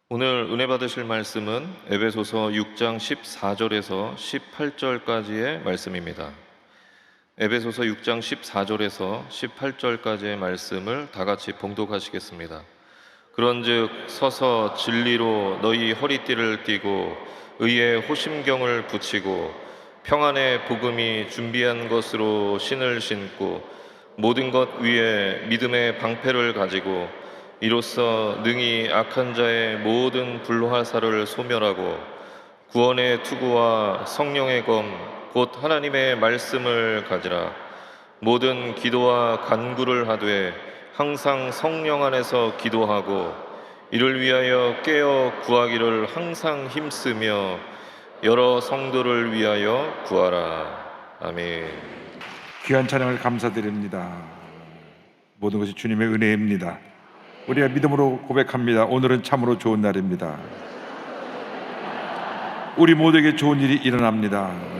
오늘 은혜 받으실 말씀은 에베소서 6장 14절에서 18절까지의 말씀입니다. 에베소서 6장 14절에서 18절까지의 말씀을 다 같이 봉독하시겠습니다. 그런즉 서서 진리로 너희 허리띠를 띠고 의의 호심경을 붙이고 평안의 복음이 준비한 것으로 신을 신고 모든 것 위에 믿음의 방패를 가지고 이로써 능히 악한 자의 모든 불화살을 소멸하고 구원의 투구와 성령의 검 곧 하나님의 말씀을 가지라. 모든 기도와 간구를 하되 항상 성령 안에서 기도하고 이를 위하여 깨어 구하기를 항상 힘쓰며 여러 성도를 위하여 구하라. 아멘. 귀한 찬양을 감사드립니다. 모든 것이 주님의 은혜입니다. 우리가 믿음으로 고백합니다. 오늘은 참으로 좋은 날입니다. 우리 모두에게 좋은 일이 일어납니다.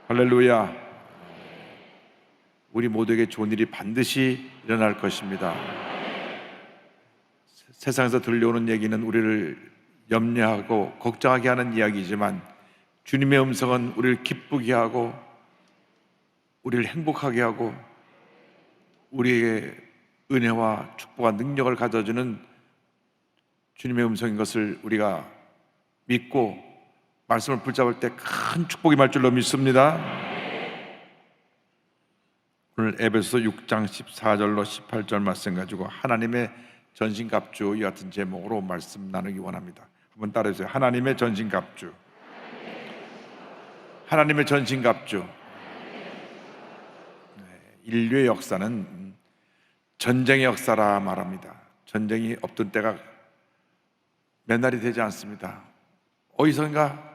할렐루야. 우리 모두에게 좋은 일이 반드시 일어날 것입니다. 세상에서 들려오는 얘기는 우리를 염려하고 걱정하게 하는 이야기이지만 주님의 음성은 우리를 기쁘게 하고 우리를 행복하게 하고 우리에게 은혜와 축복과 능력을 가져주는 주님의 음성인 것을 우리가 믿고 말씀을 붙잡을 때 큰 축복이 말 줄로 믿습니다. 오늘 에베소서 6장 14절로 18절 말씀 가지고 하나님의 전신갑주 이 같은 제목으로 말씀 나누기 원합니다. 한번 따라해주세요. 하나님의 전신갑주. 하나님의 전신갑주. 인류의 역사는 전쟁의 역사라 말합니다. 전쟁이 없던 때가 몇 날이 되지 않습니다. 어디선가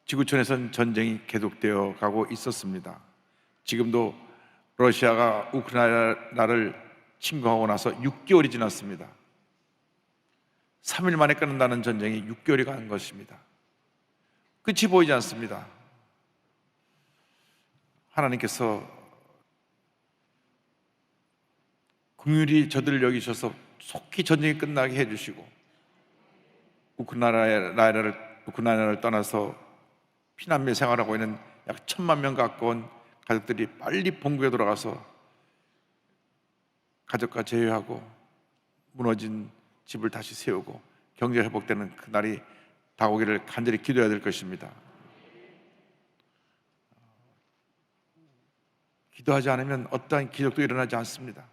지구촌에선 전쟁이 계속되어 가고 있었습니다. 지금도 러시아가 우크라이나를 침공하고 나서 6개월이 지났습니다. 3일 만에 끝난다는 전쟁이 6개월이 간 것입니다. 끝이 보이지 않습니다. 하나님께서 긍휼히 저들을 여기셔서 속히 전쟁이 끝나게 해주시고 우크라이나를 떠나서 피난민 생활하고 있는 약 1,000만 명 가까운 가족들이 빨리 본국에 돌아가서 가족과 재회하고 무너진 집을 다시 세우고 경제 회복되는 그날이 다가오기를 간절히 기도해야 될 것입니다. 기도하지 않으면 어떠한 기적도 일어나지 않습니다.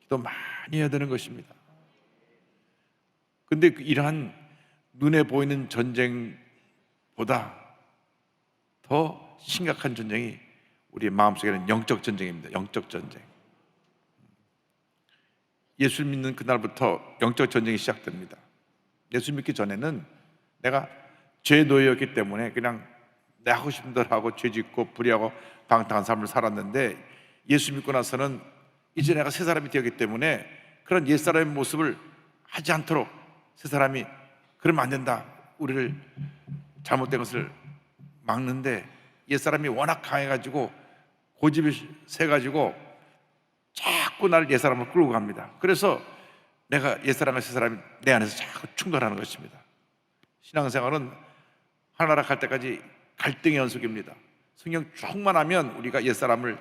기도 많이 해야 되는 것입니다. 그런데 이러한 눈에 보이는 전쟁보다 더 심각한 전쟁이 우리의 마음속에는 영적 전쟁입니다. 영적 전쟁. 예수를 믿는 그날부터 영적 전쟁이 시작됩니다. 예수 믿기 전에는 내가 죄의 노예였기 때문에 그냥 내 하고 싶은 대로 하고 죄 짓고 불의하고 방탕한 삶을 살았는데 예수 믿고 나서는 이제 내가 새 사람이 되었기 때문에 그런 옛사람의 모습을 하지 않도록 새 사람이 그러면 안 된다. 우리를 잘못된 것을 막는데 옛사람이 워낙 강해가지고 고집이 세가지고 자꾸 나를 옛사람을 끌고 갑니다. 그래서 내가 옛사람과 새사람이 내 안에서 자꾸 충돌하는 것입니다. 신앙생활은 하나라 갈 때까지 갈등의 연속입니다. 성령 충만하면 우리가 옛사람을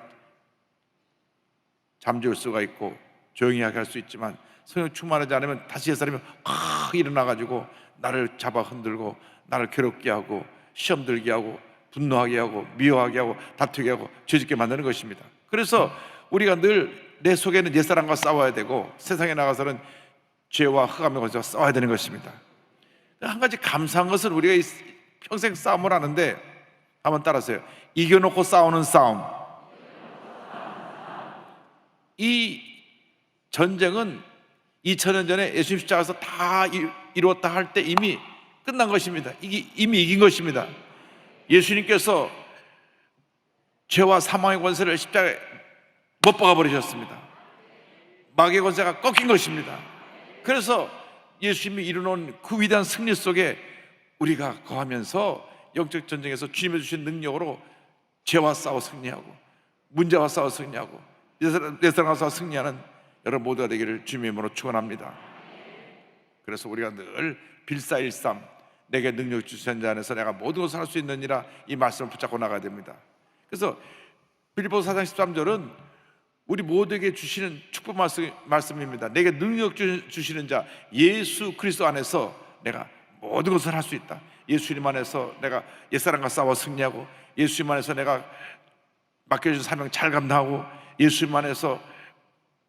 잠재울 수가 있고 조용히 하게 할 수 있지만 성령 충만하지 않으면 다시 옛사람이 확 일어나가지고 나를 잡아 흔들고 나를 괴롭게 하고 시험 들게 하고 분노하게 하고 미워하게 하고 다투게 하고 죄짓게 만드는 것입니다. 그래서 우리가 늘 내 속에는 옛사람과 싸워야 되고 세상에 나가서는 죄와 흑암의 권세와 싸워야 되는 것입니다. 한 가지 감사한 것은 우리가 평생 싸움을 하는데 한번 따라하세요. 이겨놓고 싸우는 싸움. 이 전쟁은 2000년 전에 예수님 십자가에서 다 이루었다 할 때 이미 끝난 것입니다. 이미 이긴 것입니다. 예수님께서 죄와 사망의 권세를 십자가에 못 박아버리셨습니다. 마귀의 권세가 꺾인 것입니다. 그래서 예수님이 이루어놓은 그 위대한 승리 속에 우리가 거하면서 영적 전쟁에서 주님이 주신 능력으로 죄와 싸워 승리하고 문제와 싸워 승리하고 내 사랑과 싸워 승리하는 여러분 모두가 되기를 주님의 이름으로 축원합니다. 그래서 우리가 늘 빌사일삼 내게 능력 주신 자 안에서 내가 모든 것을 할 수 있느니라 이 말씀을 붙잡고 나가야 됩니다. 그래서 빌립보서 4장 13절은 우리 모두에게 주시는 축복 말씀입니다. 내게 능력 주시는 자 예수 그리스도 안에서 내가 모든 것을 할 수 있다. 예수님 안에서 내가 옛사람과 싸워 승리하고, 예수님 안에서 내가 맡겨준 사명 잘 감당하고, 예수님 안에서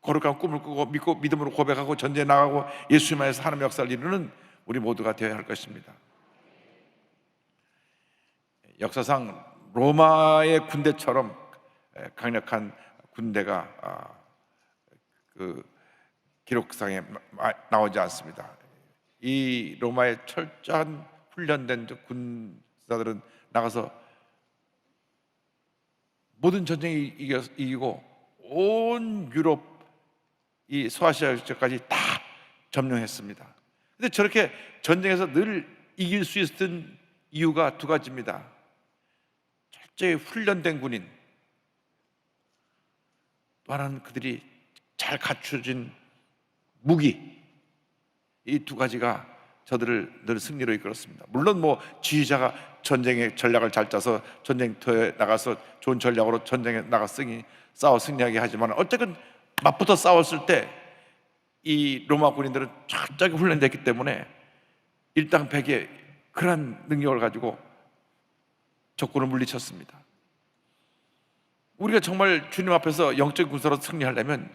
거룩한 꿈을 꾸고 믿고 믿음으로 고백하고 전쟁에 나가고 예수님 안에서 하나님의 역사를 이루는 우리 모두가 되어야 할 것입니다. 역사상 로마의 군대처럼 강력한 군대가 그 기록상에 나오지 않습니다. 이 로마의 철저한 훈련된 군사들은 나가서 모든 전쟁이 이기고 온 유럽 이 소아시아까지 다 점령했습니다. 근데 저렇게 전쟁에서 늘 이길 수 있었던 이유가 두 가지입니다. 철저히 훈련된 군인, 또 하나는 그들이 잘 갖춰진 무기, 이 두 가지가 저들을 늘 승리로 이끌었습니다. 물론 뭐 지휘자가 전쟁의 전략을 잘 짜서 전쟁터에 나가서 좋은 전략으로 전쟁에 나가 싸워 승리하게 하지만 어쨌든 맞붙어 싸웠을 때 이 로마 군인들은 철저하게 훈련됐기 때문에 일당백의 그런 능력을 가지고 적군을 물리쳤습니다. 우리가 정말 주님 앞에서 영적 군사로 승리하려면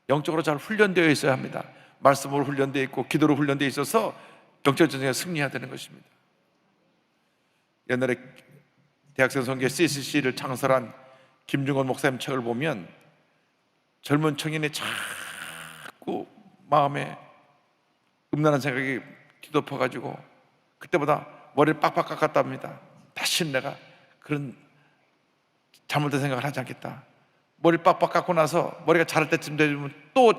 영적으로 잘 훈련되어 있어야 합니다. 말씀으로 훈련되어 있고 기도로 훈련되어 있어서 영적 전쟁에 승리해야 되는 것입니다. 옛날에 대학생 선교 CCC를 창설한 김중원 목사님 책을 보면 젊은 청년이 자꾸 마음에 음란한 생각이 뒤덮어가지고 그때보다 머리를 빡빡 깎았답니다. 다시는 내가 그런 잘못된 생각을 하지 않겠다. 머리를 빡빡 깎고 나서 머리가 자랄 때쯤 되면 또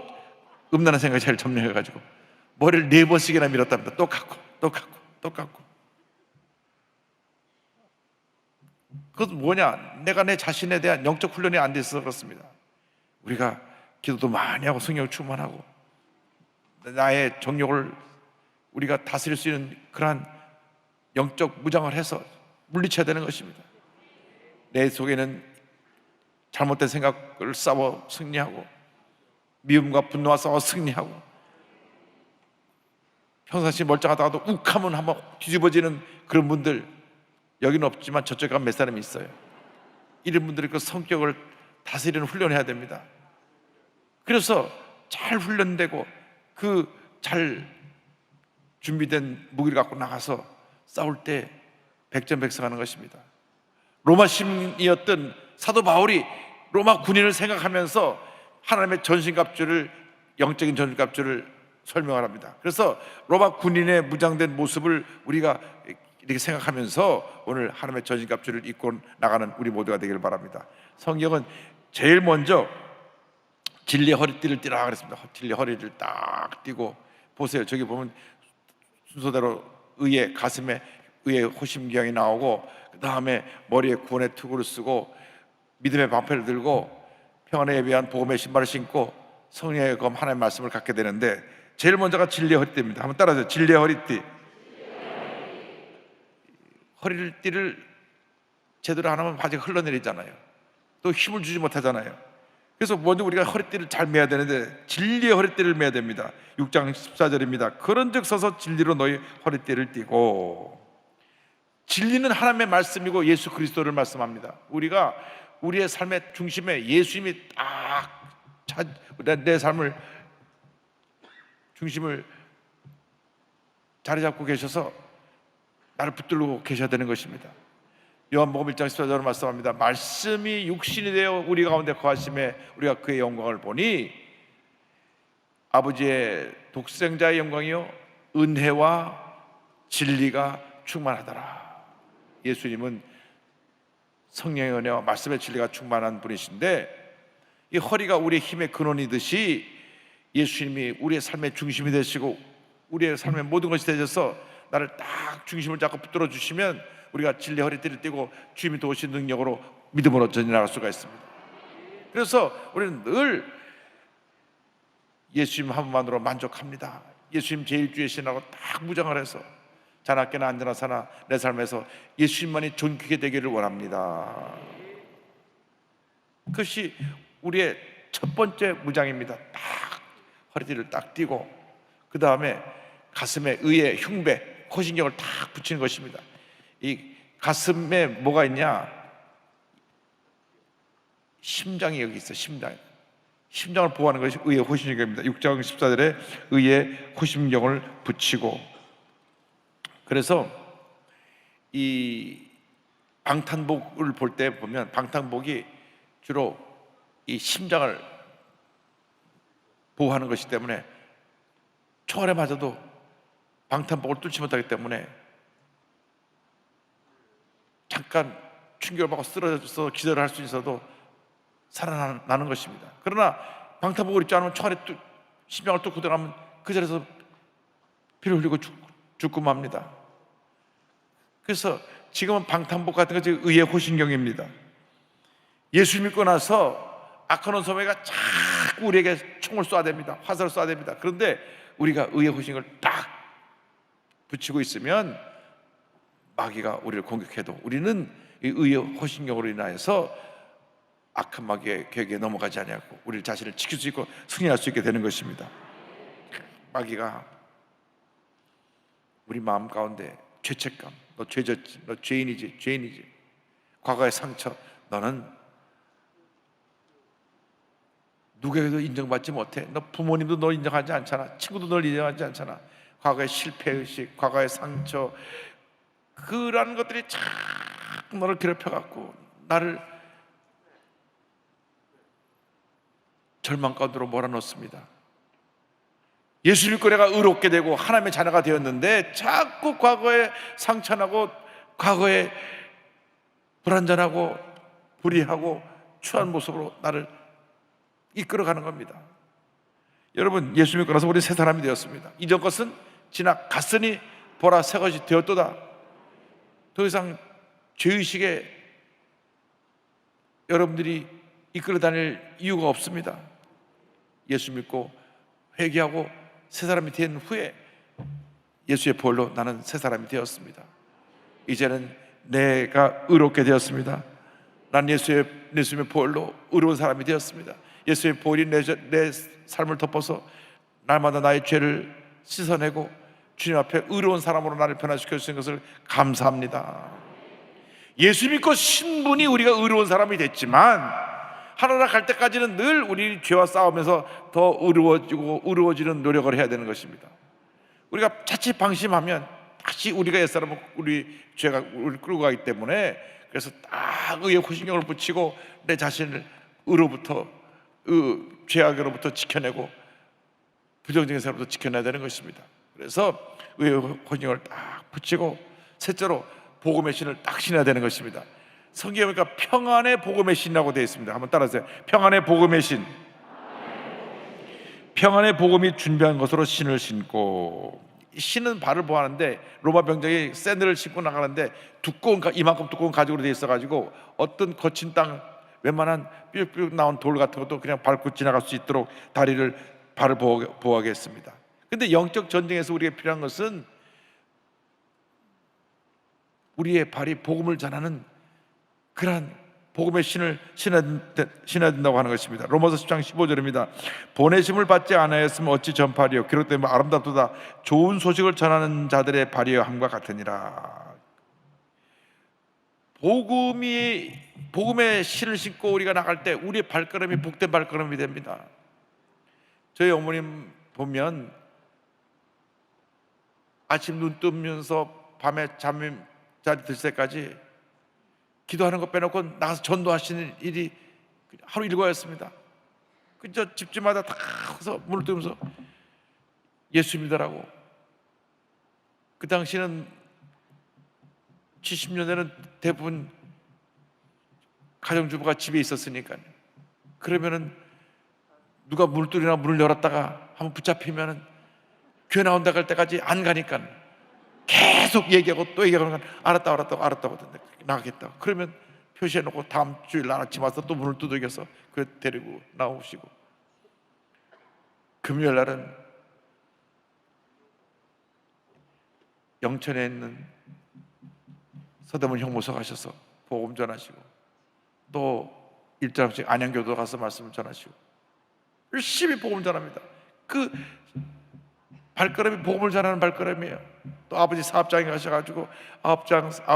음란한 생각이 잘 점령해가지고 머리를 4번씩이나 밀었답니다. 또 깎고 또 깎고 또 깎고. 그것은 뭐냐? 내가 내 자신에 대한 영적 훈련이 안 돼 있어서 그렇습니다. 우리가 기도도 많이 하고 성령 충만하고 나의 정욕을 우리가 다스릴 수 있는 그러한 영적 무장을 해서 물리쳐야 되는 것입니다. 내 속에는 잘못된 생각을 싸워 승리하고 미움과 분노와 싸워 승리하고 평상시 멀쩡하다가도 욱하면 한번 뒤집어지는 그런 분들 여기는 없지만 저쪽에 가면 몇 사람이 있어요. 이런 분들이 그 성격을 다스리는 훈련을 해야 됩니다. 그래서 잘 훈련되고 그 잘 준비된 무기를 갖고 나가서 싸울 때 백전백승하는 것입니다. 로마 시민이었던 사도 바울이 로마 군인을 생각하면서 하나님의 전신갑주를, 영적인 전신갑주를 설명을 합니다. 그래서 로마 군인의 무장된 모습을 우리가 이렇게 생각하면서 오늘 하나님의 전신갑주를 입고 나가는 우리 모두가 되기를 바랍니다. 성경은 제일 먼저 진리의 허리띠를 띠라 그랬습니다. 진리의 허리를 딱 띠고 보세요. 저기 보면 순서대로 의의 가슴에 의의 호심경이 나오고 그 다음에 머리에 구원의 투구를 쓰고 믿음의 방패를 들고 평안에 예비한 복음의 신발을 신고 성령의 검 하나님의 말씀을 갖게 되는데 제일 먼저가 진리의 허리띠입니다. 한번 따라하세요. 진리의 허리띠. 허리띠를 제대로 안 하면 바지가 흘러내리잖아요. 또 힘을 주지 못하잖아요. 그래서 먼저 우리가 허리띠를 잘 매야 되는데 진리의 허리띠를 매야 됩니다. 6장 14절입니다. 그런즉 서서 진리로 너희 허리띠를 띠고. 진리는 하나님의 말씀이고 예수 그리스도를 말씀합니다. 우리가 우리의 삶의 중심에 예수님이 내 삶을 중심을 자리 잡고 계셔서 나를 붙들고 계셔야 되는 것입니다. 요한복음 1장 14절로 말씀합니다. 말씀이 육신이 되어 우리 가운데 거하심에 우리가 그의 영광을 보니 아버지의 독생자의 영광이요 은혜와 진리가 충만하더라. 예수님은 성령의 은혜와 말씀의 진리가 충만한 분이신데 이 허리가 우리의 힘의 근원이듯이 예수님이 우리의 삶의 중심이 되시고 우리의 삶의 모든 것이 되셔서 나를 딱 중심을 잡고 붙들어 주시면 우리가 진리 허리띠를 띠고 주님이 도우신 능력으로 믿음으로 전진할 수가 있습니다. 그래서 우리는 늘 예수님 한 분만으로 만족합니다. 예수님 제일주의 신하고 딱 무장을 해서 자나깨나 앉으나 사나 내 삶에서 예수님만이 존귀하게 되기를 원합니다. 그것이 우리의 첫 번째 무장입니다. 딱 허리띠를 딱 띠고 그 다음에 가슴에 의의 흉배, 호신경을 딱 붙이는 것입니다. 이 가슴에 뭐가 있냐? 심장이 여기 있어. 심장을 보호하는 것이 의의 호신경입니다. 6장 14절에 의의 호신경을 붙이고, 그래서 이 방탄복을 볼 때 보면 방탄복이 주로 이 심장을 보호하는 것이기 때문에 총알에 맞아도 방탄복을 뚫지 못하기 때문에 잠깐 충격을 받고 쓰러져서 기절을 할 수 있어도 살아나는 것입니다. 그러나 방탄복을 입지 않으면 총알에 심장을 뚫고 들어가면 그 자리에서 피를 흘리고 죽고 맙니다. 그래서 지금은 방탄복 같은 것이 의의 호신경입니다. 예수 믿고 나서 악한 소매가 자꾸 우리에게 총을 쏴댑니다. 화살을 쏴댑니다. 그런데 우리가 의의 호신경을 딱 붙이고 있으면 마귀가 우리를 공격해도 우리는 이 의의 호신경으로 인하여서 악한 마귀의 궤에 넘어가지 아니하고 우리 자신을 지킬 수 있고 승리할 수 있게 되는 것입니다. 마귀가 우리 마음 가운데 죄책감, 너 죄졌지, 너 죄인이지, 과거의 상처, 너는 누구에게도 인정받지 못해, 너 부모님도 널 인정하지 않잖아, 친구도 널 인정하지 않잖아, 과거의 실패의식, 과거의 상처, 그러한 것들이 자꾸 너를 괴롭혀갖고 나를 절망 가운데로 몰아넣습니다. 예수 믿고 내가 의롭게 되고 하나님의 자녀가 되었는데 자꾸 과거에 상처나고 과거에 불완전하고 불의하고 추한 모습으로 나를 이끌어가는 겁니다. 여러분, 예수 믿고 나서 우리 새 사람이 되었습니다. 이전 것은 지나갔으니 보라 새 것이 되었도다. 더 이상 죄의식에 여러분들이 이끌어 다닐 이유가 없습니다. 예수 믿고 회개하고 새 사람이 된 후에 예수의 보혈로 나는 새 사람이 되었습니다. 이제는 내가 의롭게 되었습니다. 난 예수님의 보혈로 의로운 사람이 되었습니다. 예수의 보혈이 내 삶을 덮어서 날마다 나의 죄를 씻어내고 주님 앞에 의로운 사람으로 나를 변화시켜 주신 것을 감사합니다. 예수 믿고 신분이 우리가 의로운 사람이 됐지만 하나님 갈 때까지는 늘 우리 죄와 싸우면서 더 의로워지는 노력을 해야 되는 것입니다. 우리가 자칫 방심하면 다시 우리가 옛사람은 우리 죄가 우리를 끌고 가기 때문에, 그래서 딱 의의 호신경을 붙이고 내 자신을 의로부터 죄악으로부터 지켜내고 부정적인 사람부터 지켜내야 되는 것입니다. 그래서 의의 호신경을 딱 붙이고 셋째로 복음의 신을 딱 신어야 되는 것입니다. 성경에 보니까 평안의 복음의 신이라고 되어 있습니다. 한번 따라하세요. 평안의 복음의 신. 평안의 복음이 준비한 것으로 신을 신고, 신은 발을 보호하는데 로마 병정이 샌들을 신고 나가는데 이만큼 두꺼운 가죽으로 되어 있어가지고 어떤 거친 땅 웬만한 삐죽삐죽 나온 돌 같은 것도 그냥 밟고 지나갈 수 있도록 발을 보호하게 했습니다. 근데 영적 전쟁에서 우리에게 필요한 것은 우리의 발이 복음을 전하는 그러한 복음의 신을 신어야 된다고 하는 것입니다. 로마서 10장 15절입니다. 보내심을 받지 않았으면 어찌 전파리요 기록되면 아름답도다. 좋은 소식을 전하는 자들의 발이여 함과 같으니라. 복음의 신을 신고 우리가 나갈 때 우리의 발걸음이 복된 발걸음이 됩니다. 저희 어머님 보면 아침 눈 뜨면서 밤에 잠이 잘 들 때까지 기도하는 거 빼놓고 나가서 전도하시는 일이 하루 일과였습니다. 그저 집집마다 다 가서 문을 뜨면서 예수 믿으라고. 그 당시는 70년대는 대부분 가정주부가 집에 있었으니까, 그러면은 누가 문을 문을 열었다가 한번 붙잡히면은 교회 나온다 갈 때까지 안 가니까 계속 얘기하고 또 얘기하고 알았다고 나가겠다. 그러면 표시해놓고 다음 주일 날 아침 와서 또 문을 두들겨서 그 데리고 나오시고, 금요일 날은 영천에 있는 서대문 형무소 가셔서 복음 전하시고, 또 일정씩 안양교도 가서 말씀을 전하시고 열심히 복음 전합니다. 그 발걸음이 복음을 전하는 발걸음이에요. 또 아버지 사업장에 가셔가지고 아홉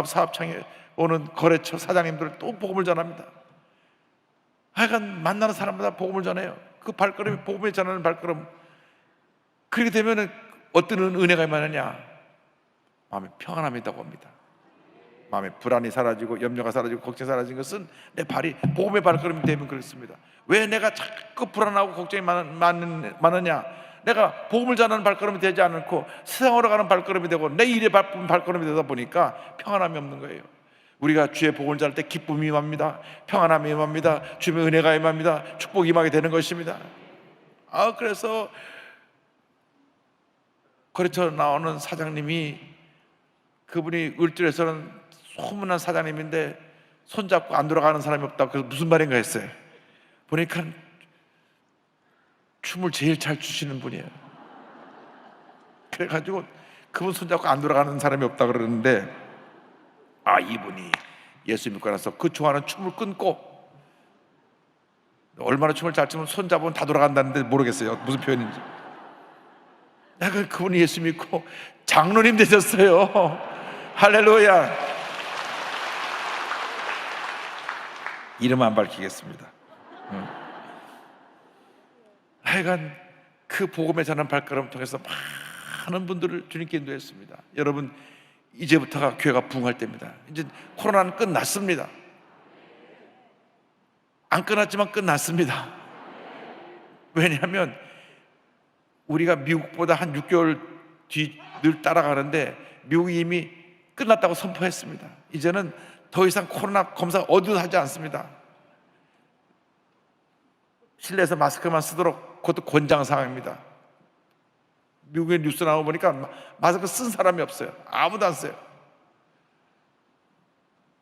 사업장에 오는 거래처 사장님들 또 복음을 전합니다. 하여간 만나는 사람마다 복음을 전해요. 그 발걸음이 복음을 전하는 발걸음. 그렇게 되면 어떤 은혜가 임하느냐? 마음에 평안함이 있다고 합니다. 마음에 불안이 사라지고 염려가 사라지고 걱정이 사라진 것은 내 발이 복음의 발걸음이 되면 그렇습니다. 왜 내가 자꾸 불안하고 걱정이 많으냐? 내가 복음을 전하는 발걸음이 되지 않고 세상으로 가는 발걸음이 되고 내 일에 바쁜 발걸음이 되다 보니까 평안함이 없는 거예요. 우리가 주의 복음을 전할 때 기쁨이 임합니다. 평안함이 임합니다. 주의 은혜가 임합니다. 축복이 임하게 되는 것입니다. 그래서 거래처 나오는 사장님이, 그분이 을지로에서는 소문난 사장님인데 손잡고 안 돌아가는 사람이 없다고. 그래서 무슨 말인가 했어요. 보니까 춤을 제일 잘 추시는 분이에요. 그래가지고 그분 손잡고 안 돌아가는 사람이 없다 그러는데, 이분이 예수 믿고 나서 그 좋아하는 춤을 끊고, 얼마나 춤을 잘 추면 손잡으면 다 돌아간다는데 모르겠어요 무슨 표현인지. 내가 그분이 예수 믿고 장로님 되셨어요. 할렐루야. 이름 안 밝히겠습니다. 하여간 그 복음의 전한 발걸음 통해서 많은 분들을 주님께 인도했습니다. 여러분, 이제부터가 교회가 부흥할 때입니다. 이제 코로나는 끝났습니다. 안 끝났지만 끝났습니다. 왜냐하면 우리가 미국보다 한 6개월 뒤 늘 따라가는데 미국이 이미 끝났다고 선포했습니다. 이제는 더 이상 코로나 검사 어디도 하지 않습니다. 실내에서 마스크만 쓰도록, 그것도 권장사항입니다. 미국의 뉴스 나와보니까 마스크 쓴 사람이 없어요. 아무도 안 써요.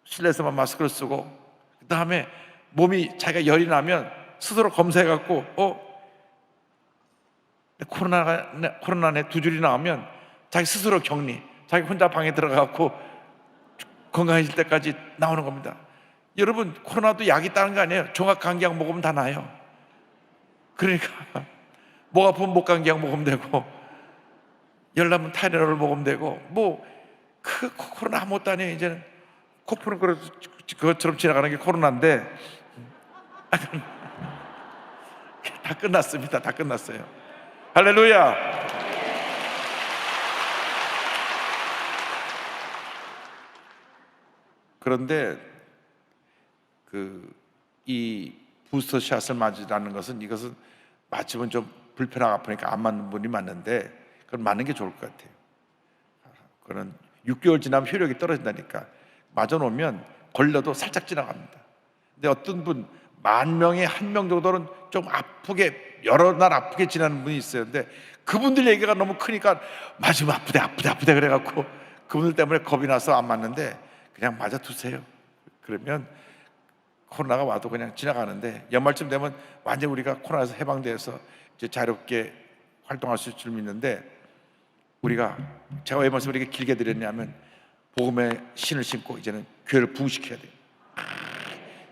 실내에서만 마스크를 쓰고, 그 다음에 몸이 자기가 열이 나면 스스로 검사해갖고 코로나에 두 줄이 나오면 자기 스스로 격리, 자기 혼자 방에 들어가고 건강해질 때까지 나오는 겁니다. 여러분, 코로나도 약이 있다는 거 아니에요. 종합감기약 먹으면 다 나아요. 그러니까 목 아프면 목감기약 먹으면 되고, 열 나면 타이레놀 먹으면 되고, 그 코로나 아무것도 아니에요. 이제는 코 푸는 그것처럼 지나가는 게 코로나인데 다 끝났습니다. 다 끝났어요. 할렐루야. 그런데 이 부스터샷을 맞으라는 것은, 이것은 맞으면 좀 불편하고 아프니까 안 맞는 분이 많은데, 그건 맞는 게 좋을 것 같아요. 그건 6개월 지나면 효력이 떨어진다니까. 맞아놓으면 걸려도 살짝 지나갑니다. 근데 어떤 분, 10,000명에 1명 정도는 좀 아프게, 여러 날 아프게 지나는 분이 있어요. 근데 그분들 얘기가 너무 크니까 맞으면 아프대 그래갖고 그분들 때문에 겁이 나서 안 맞는데, 그냥 맞아 두세요. 그러면 코로나가 와도 그냥 지나가는데, 연말쯤 되면 완전 우리가 코로나에서 해방돼서 이제 자유롭게 활동할 수 있을 줄 믿는데, 제가 왜 말씀을 이렇게 길게 드렸냐면, 복음의 신을 신고 이제는 교회를 부흥시켜야 돼요.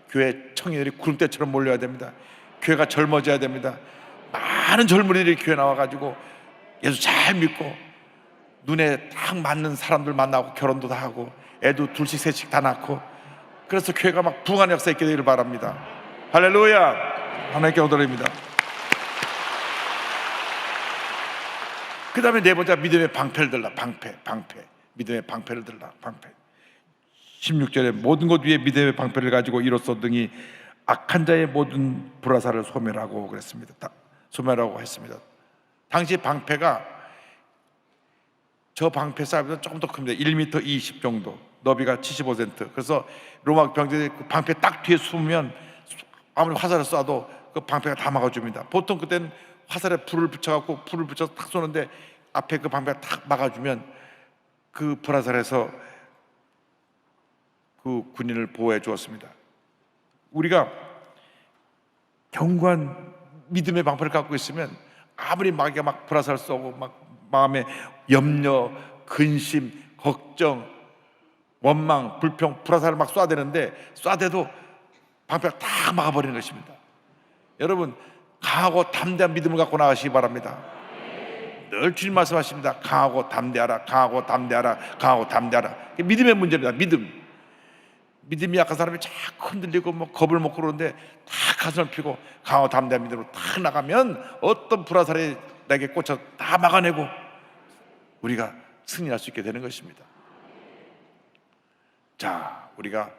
교회 청년들이 구름대처럼 몰려야 됩니다. 교회가 젊어져야 됩니다. 많은 젊은이들이 교회 나와가지고 예수 잘 믿고 눈에 딱 맞는 사람들 만나고 결혼도 다 하고 애도 둘씩 셋씩 다 낳고, 그래서 교회가 막 부흥하는 역사 있게 되기를 바랍니다. 할렐루야. 하나님께 오더입니다. 그 다음에 네 번째, 믿음의 방패를 들라. 방패. 믿음의 방패를 들라. 방패. 16절에 모든 것 위에 믿음의 방패를 가지고 이로써 등이 악한 자의 모든 불화살을 소멸하고 그랬습니다. 소멸하고 했습니다. 당시 방패가, 저 방패 사이즈는 조금 더 큽니다. 1m 20 정도, 너비가 75cm. 그래서 로마 병제들이 그 방패 딱 뒤에 숨으면 아무리 화살을 쏴도 그 방패가 다 막아줍니다. 보통 그때는 화살에 불을 붙여서 탁 쏘는데, 앞에 그 방패가 탁 막아주면 그 불화살에서 그 군인을 보호해 주었습니다. 우리가 견고한 믿음의 방패를 갖고 있으면 아무리 마귀가 막 불화살 쏘고 막 마음에 염려, 근심, 걱정, 원망, 불평, 불화살을 막 쏴대는데 쏴대도 방패를 다 막아버리는 것입니다. 여러분, 강하고 담대한 믿음을 갖고 나가시기 바랍니다. 늘 주님 말씀하십니다. 강하고 담대하라, 강하고 담대하라, 강하고 담대하라. 믿음의 문제입니다. 믿음이 약한 사람이 자꾸 흔들리고 뭐 겁을 먹고 그러는데 다 가슴을 펴고 강하고 담대한 믿음으로 딱 나가면 어떤 불화살이 내게 꽂혀 다 막아내고 우리가 승리할 수 있게 되는 것입니다. 자, 우리가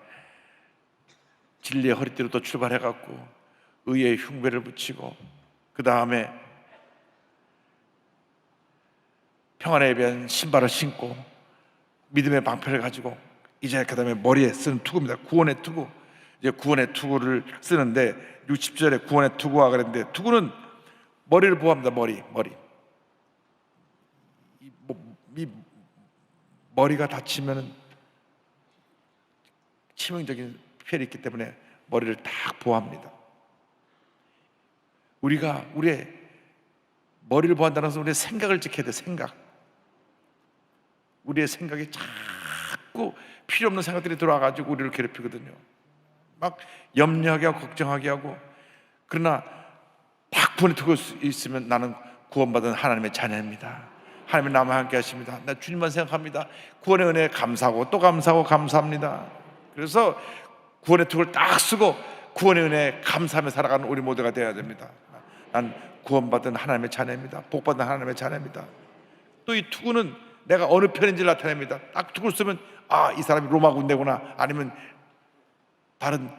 진리의 허리띠로 또 출발해갖고 의의 흉배를 붙이고 그 다음에 평안에 대한 신발을 신고 믿음의 방패를 가지고 이제 그 다음에 머리에 쓰는 투구입니다. 구원의 투구. 이제 구원의 투구를 쓰는데 60절에 구원의 투구와 그랬는데 투구는 머리를 보호합니다. 머리가 다치면은 치명적인 피해가 있기 때문에 머리를 딱 보호합니다. 우리가 우리의 머리를 보호한다는 것은 우리의 생각을 지켜야 돼. 우리의 생각이 자꾸 필요 없는 생각들이 들어와가지고 우리를 괴롭히거든요. 막 염려하게 하고 걱정하게 하고. 그러나 딱 구원에 두고 있으면 나는 구원받은 하나님의 자녀입니다. 하나님이 나와 함께 하십니다. 나 주님만 생각합니다. 구원의 은혜에 감사하고 또 감사하고 감사합니다. 그래서 구원의 툭을 딱 쓰고 구원의 은혜에 감사하며 살아가는 우리 모두가 되어야 됩니다. 난 구원받은 하나님의 자녀입니다. 복받은 하나님의 자녀입니다. 또 이 투구는 내가 어느 편인지를 나타냅니다. 딱 투구를 쓰면 아, 이 사람이 로마 군대구나 아니면 다른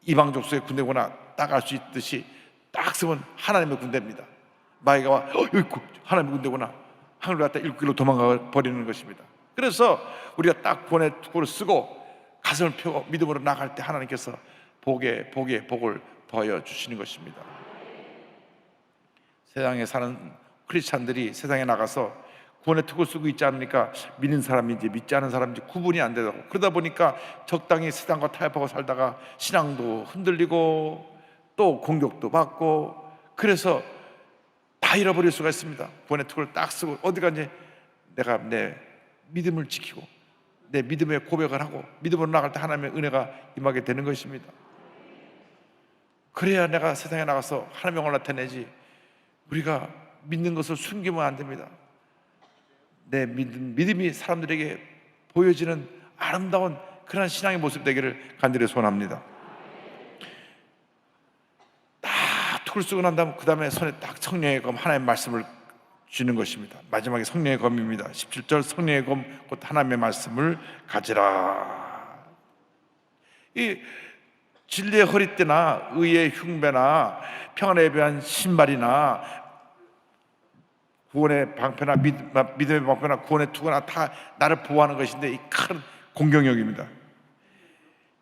이방 족속의 군대구나 딱 알 수 있듯이 딱 쓰면 하나님의 군대입니다. 마귀가 와 여기 하나님의 군대구나 하늘로 갔다 7길로 도망가 버리는 것입니다. 그래서 우리가 딱 구원의 투구를 쓰고 가슴을 펴고 믿음으로 나갈 때 하나님께서 복의 복을 보여주시는 것입니다. 세상에 사는 크리스찬들이 세상에 나가서 구원의 투구를 쓰고 있지 않으니까 믿는 사람인지 믿지 않은 사람인지 구분이 안 되고 그러다 보니까 적당히 세상과 타협하고 살다가 신앙도 흔들리고 또 공격도 받고 그래서 다 잃어버릴 수가 있습니다. 구원의 투구를 딱 쓰고 어디 가니 내가 내 믿음을 지키고 내 믿음의 고백을 하고 믿음으로 나갈 때 하나님의 은혜가 임하게 되는 것입니다. 그래야 내가 세상에 나가서 하나님의 영광을 나타내지. 우리가 믿는 것을 숨기면 안 됩니다. 내 믿음이 사람들에게 보여지는 아름다운 그런 신앙의 모습 되기를 간절히 소원합니다. 딱 툭을 쓰고 난 다음 그 다음에 손에 딱 성령의 검 하나님의 말씀을 쥐는 것입니다. 마지막에 성령의 검입니다. 17절 성령의 검 곧 하나님의 말씀을 가지라. 이 진리의 허리띠나 의의 흉배나 평안에 예배한 신발이나 구원의 방패나 믿음의 방패나 구원의 투구나 다 나를 보호하는 것인데 이 큰 공격력입니다.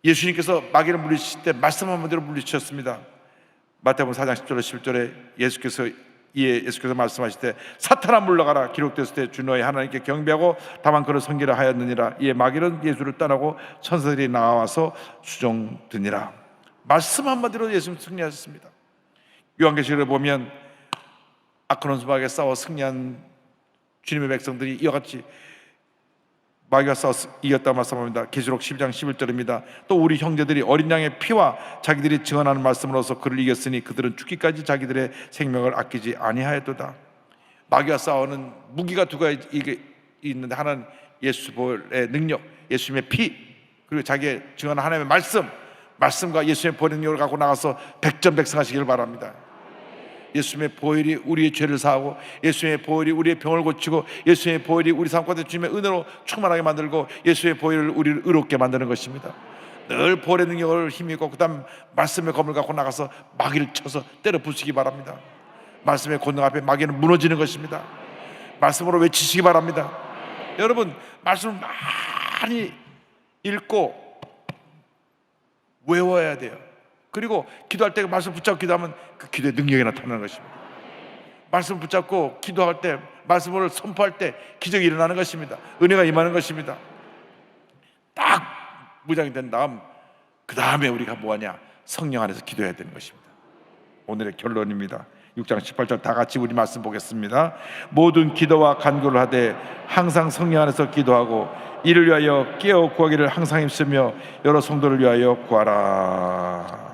예수님께서 마귀를 물리치실 때 말씀 한마디로 물리치셨습니다. 마태복음 4장 10절에 11절에 예수께서 말씀하실 때 사탄아 물러가라 기록되었을 때 주 너의 하나님께 경배하고 다만 그를 섬기라 하였느니라. 이에 마귀는 예수를 떠나고 천사들이 나와서 수종드니라. 말씀 한마디로 예수님 승리하셨습니다. 요한계시록을 보면 악한 원수마귀에 싸워 승리한 주님의 백성들이 이와 같이 마귀가 싸워 이겼다고 말씀합니다. 계시록 12장 11절입니다. 또 우리 형제들이 어린 양의 피와 자기들이 증언하는 말씀으로서 그를 이겼으니 그들은 죽기까지 자기들의 생명을 아끼지 아니하였도다. 마귀와 싸우는 무기가 두 가지 있는데 하나는 예수의 능력, 예수님의 피, 그리고 자기의 증언하는 하나님의 말씀과 예수님의 보혈의 능력을 갖고 나가서 백전백승하시기를 바랍니다. 예수님의 보혈이 우리의 죄를 사하고 예수님의 보혈이 우리의 병을 고치고 예수님의 보혈이 우리 삶 가운데 주님의 은혜로 충만하게 만들고 예수의 보혈을 우리를 의롭게 만드는 것입니다. 늘 보혈의 능력을 힘입고 그 다음 말씀의 검을 갖고 나가서 마귀를 쳐서 때려 부수기 바랍니다. 말씀의 권능 앞에 마귀는 무너지는 것입니다. 말씀으로 외치시기 바랍니다. 여러분 말씀을 많이 읽고 외워야 돼요. 그리고 기도할 때 말씀 붙잡고 기도하면 그 기도의 능력이 나타나는 것입니다. 말씀 붙잡고 기도할 때 말씀을 선포할 때 기적이 일어나는 것입니다. 은혜가 임하는 것입니다. 딱 무장이 된 다음 그 다음에 우리가 뭐하냐? 성령 안에서 기도해야 되는 것입니다. 오늘의 결론입니다. 6장 18절 다 같이 우리 말씀 보겠습니다. 모든 기도와 간구를 하되 항상 성령 안에서 기도하고 이를 위하여 깨어 구하기를 항상 힘쓰며 여러 성도를 위하여 구하라.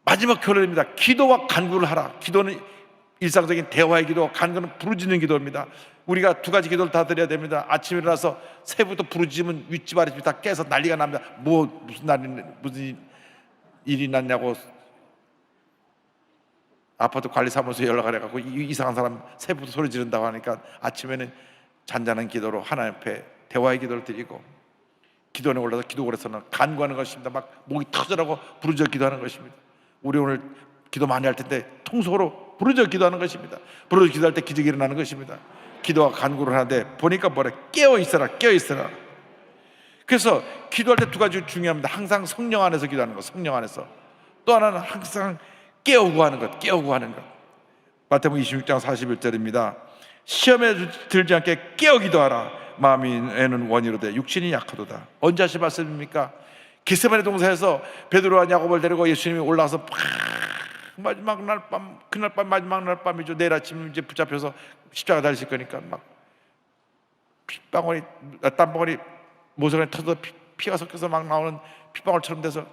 마지막 결론입니다. 기도와 간구를 하라. 기도는 일상적인 대화의 기도, 간구는 부르짖는 기도입니다. 우리가 두 가지 기도를 다 드려야 됩니다. 아침에 일어나서 새부터 부르짖으면 윗집 아랫집 다 깨서 난리가 납니다. 무슨 일이 났냐고 아파트 관리사무소에 연락을 해갖고 이상한 사람 새부터 소리 지른다고 하니까 아침에는 잔잔한 기도로 하나님 앞에 대화의 기도를 드리고, 기도원에 올라서 기도골에서는 간구하는 것입니다. 막 목이 터져라고 부르짖어 기도하는 것입니다. 우리 오늘 기도 많이 할 텐데 통속으로 부르짖어 기도하는 것입니다. 부르짖어 기도할 때 기적이 일어나는 것입니다. 기도와 간구를 하는데 보니까 뭐래? 깨어 있어라, 깨어 있어라. 그래서 기도할 때 두 가지 중요합니다. 항상 성령 안에서 기도하는 것, 성령 안에서. 또 하나는 항상 깨어 구하는 것, 깨어 구하는 것. 마태복음 26장 41절입니다. 시험에 들지 않게 깨어 기도하라. 마음에는 원이로되 육신이 약하도다. 언제 하신 말씀입니까? 겟세마네 동산에서 베드로와 야고보를 데리고 예수님이 올라와서 마지막 날 밤, 그날 밤 마지막 날 밤이죠. 내일 아침 이제 붙잡혀서 십자가 달리실 거니까 막 땀방울이 모서리에 터져 피가 섞여서 막 나오는 핏방울처럼 돼서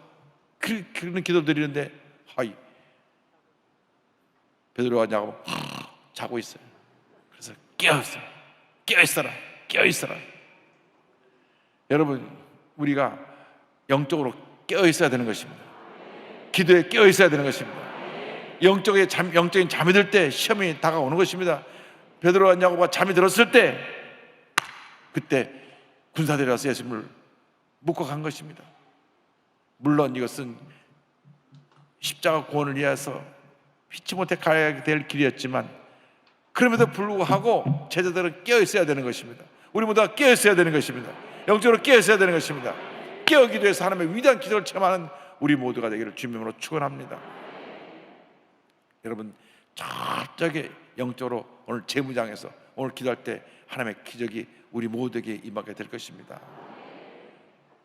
그런 기도 드리는데, 하이 베드로와 야고보 자고 있어요. 그래서 깨어있어라, 깨어있어라, 깨어있어라. 여러분, 우리가 영적으로 깨어있어야 되는 것입니다. 기도에 깨어있어야 되는 것입니다. 영적인 잠이 들 때 시험이 다가오는 것입니다. 베드로와 야고보가 잠이 들었을 때 그때 군사들이 와서 예수님을 묶어 간 것입니다. 물론 이것은 십자가 구원을 위해서 피치 못해 가야 될 길이었지만, 그럼에도 불구하고 제자들은 깨어 있어야 되는 것입니다. 우리 모두가 깨어 있어야 되는 것입니다. 영적으로 깨어 있어야 되는 것입니다. 깨어 기도해서 하나님의 위대한 기도를 체험하는 우리 모두가 되기를 주님으로 축원합니다. 여러분, 철저하게 영적으로 오늘 재무장에서 오늘 기도할 때 하나님의 기적이 우리 모두에게 임하게 될 것입니다.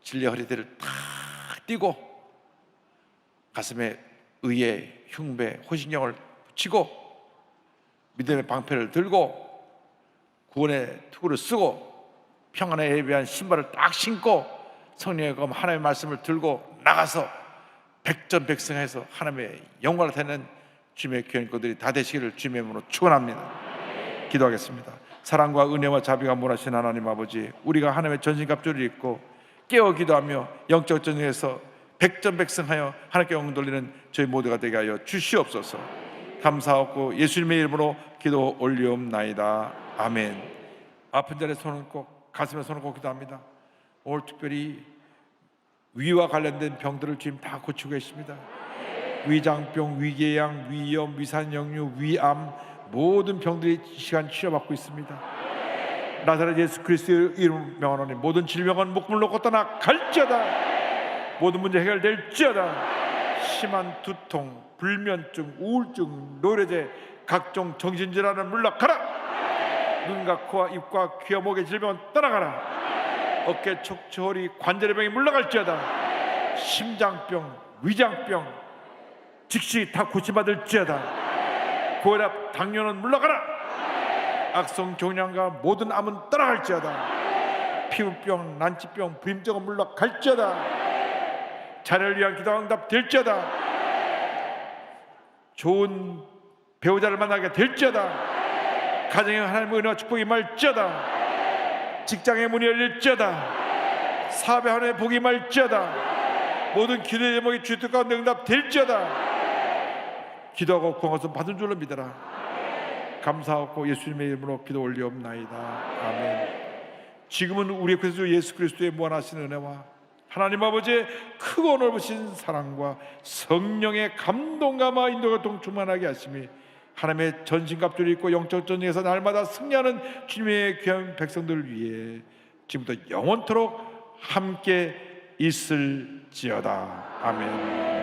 진리의 허리띠를 탁 띄고 가슴에 의의 흉배 호신경을 붙이고 믿음의 방패를 들고 구원의 투구를 쓰고 평안에 예비한 신발을 딱 신고 성령의 검 하나님의 말씀을 들고 나가서 백전백승해서 하나님의 영광을 타는 주님의 귀한 인들이 다 되시기를 주님의 이름으로 축원합니다. 기도하겠습니다. 사랑과 은혜와 자비가 무한하신 하나님 아버지, 우리가 하나님의 전신갑주를 입고 깨어 기도하며 영적 전쟁에서 백전백승하여 하나님께 영광 돌리는 저희 모두가 되게 하여 주시옵소서. 감사하고 예수님의 이름으로 기도 올리옵나이다. 아멘. 아픈 자리에 손을 꼭, 가슴에 손을 꼭 기도합니다. 오늘 특별히 위와 관련된 병들을 주님 다 고치고 계십니다. 위장병, 위궤양, 위염, 위산역류, 위암, 모든 병들이 이 시간 치료받고 있습니다. 나사렛 예수 그리스도의 이름 명하노니 모든 질병은 목숨을 놓고 떠나 갈지어다. 모든 문제 해결될지어다. 심한 두통, 불면증, 우울증, 노래제, 각종 정신질환을 물러가라. 눈과 코와 입과 귀와 목의 질병은 떠나가라. 어깨 척추 허리 관절의 병이 물러갈지어다. 심장병, 위장병 즉시 다 고침받을지어다. 고혈압, 당뇨는 물러가라. 악성 종양과 모든 암은 떠나갈지어다. 피부병, 난치병, 불임증은 물러갈지어다. 자녀를 위한 기도 응답 될지어다. 좋은 배우자를 만나게 될지어다. 가정에 하나님의 은혜와 축복이 임할지어다. 직장의 문이 열릴지어다. 사업의 하나님의 복이 임할지어다. 모든 기도의 제목이 주의 뜻 가운데 응답 될지어다. 기도하고 구한 것은 받은 줄로 믿어라. 감사하고 예수님의 이름으로 기도 올리옵나이다. 아멘. 지금은 우리 구주 예수 그리스도의 무한하신 은혜와 하나님 아버지의 크고 넓으신 사랑과 성령의 감동감과 인도가 동충만하게 하심이 하나님의 전신갑주를 입고 영적 전쟁에서 날마다 승리하는 주님의 귀한 백성들을 위해 지금부터 영원토록 함께 있을지어다. 아멘.